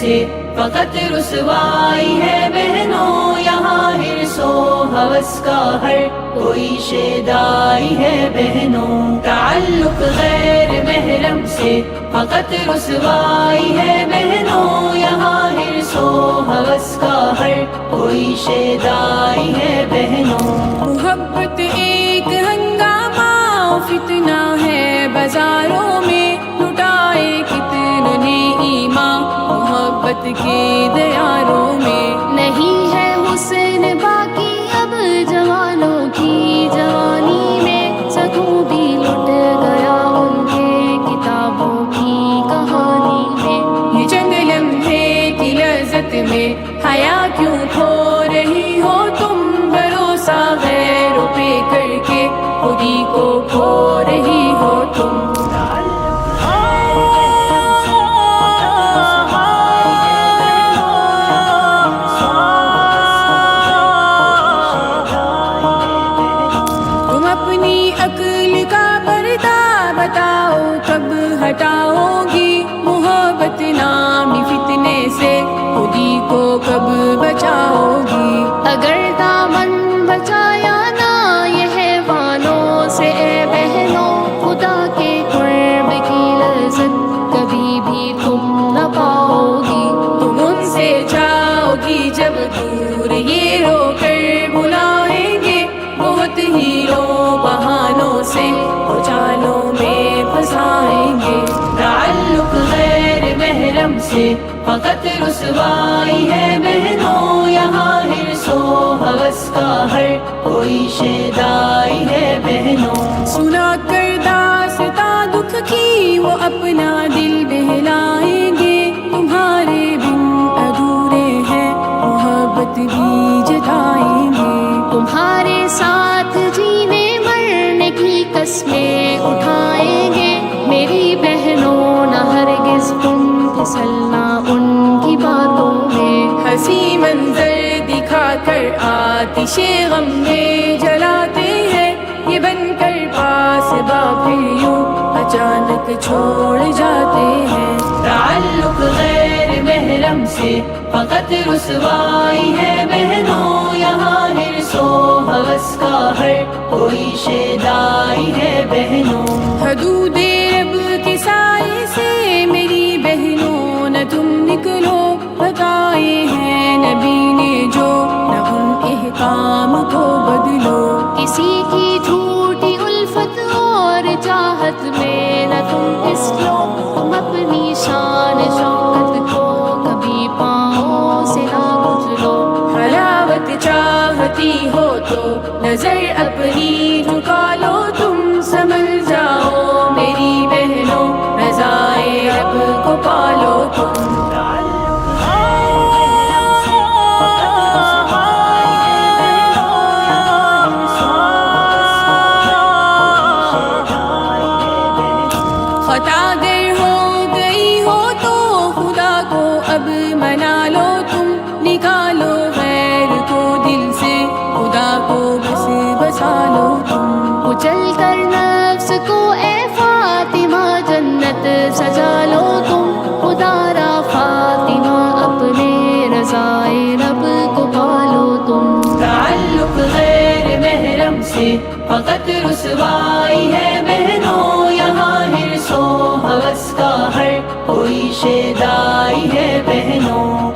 سے فقط رسوائی ہے بہنوں، یہاں حرص و ہوس کا ہر کوئی شیدائی ہے بہنوں، تعلق غیر محرم سے فقط رسوائی ہے بہنوں، یہاں حرص و ہوس کا ہر کوئی شیدائی ہے بہنوں۔ محبت ایک ہنگامہ فتنہ ہے بازاروں میں، لٹائے کتنوں نے ایمان محبت کے دیاروں میں، نہیں ہے حسن باقی اب جوانوں کی جوانی میں، سکوں بھی لٹ گیا ان کے کتابوں کی کہانی میں، یہ چند لمحے کی لذت میں حیا کیوں کھو رہی ہو تم، بھروسہ غیروں پہ کر کے خودی کو کھو رہی ہو تم۔ تم اپنی عقل کا پردہ بتاؤ کب ہٹاؤ گی، محبت نامی فتنے سے خودی کو کب بچاؤ گی، اگر دامن بچایا نہ یہ حیوانوں سے اے بہنوں، خدا کے قرب کی لذت کبھی بھی تم نہ پاؤ گی، تم ان سے جاؤ گی جب دور یہ رو کر بلائیں گے، بہت ہیروں بہانوں سے اجالوں میں پھنسائیں گے، تعلق غیر محرم سے فقط رسوائی ہے بہنوں، یہاں حرص و ہوس کا ہر کوئی شیدائی ہے بہنوں۔ سنا کر داستاں دکھ کی وہ اپنا دل بہلائیں گے، تمہارے بن ادھورے ہیں محبت بھی جتائیں گے، تمہارے ساتھ جینے مرنے کی قسمیں اٹھائیں گے، میری بہنوں نہ ہرگز تم پھسلنا ان کی باتوں میں، ہنسی منظر دکھا کر آتش غم میں جلاتے ہیں، یہ بن کر پاس پھر یوں اچانک چھوڑ جاتے ہیں، تعلق غیر محرم سے فقط رسوائی ہے بہنوں، یہاں حرص و ہوس کا ہر کوئی شیدائی ہے بہنوں۔ حدود رب کے سائے سے میری بہنوں نہ تم نکلو، بتائے ہیں نبی نے جو نہ ان احکام کو بدلو، کسی کی جھوٹی الفت اور چاہت میں نہ تم پھسلو، تم اپنی شان شوکت کو کبھی پاؤں سے نہ کچلو، حلاوت چاہتی ہو تو نظر اپنی جھکا لو، تم سنبھل جاؤ میری بہنوں رضائے رب کو پالو تم۔ خطا گر ہو گئی ہو تو خدا کو اب منا لو، تم نکالو غیر کو دل سے خدا کو بس بسا لو تم، کچل کر نفس کو اے فاطمہ جنت سجا لو تم، خدا را فاطمہ اپنے رضائے رب کو پالو تم، تعلق غیر محرم سے فقط رسوائی ہے بہنوں، یہاں حرص و ہوس کا ہر کوئی شیدائی ہے بہنوں۔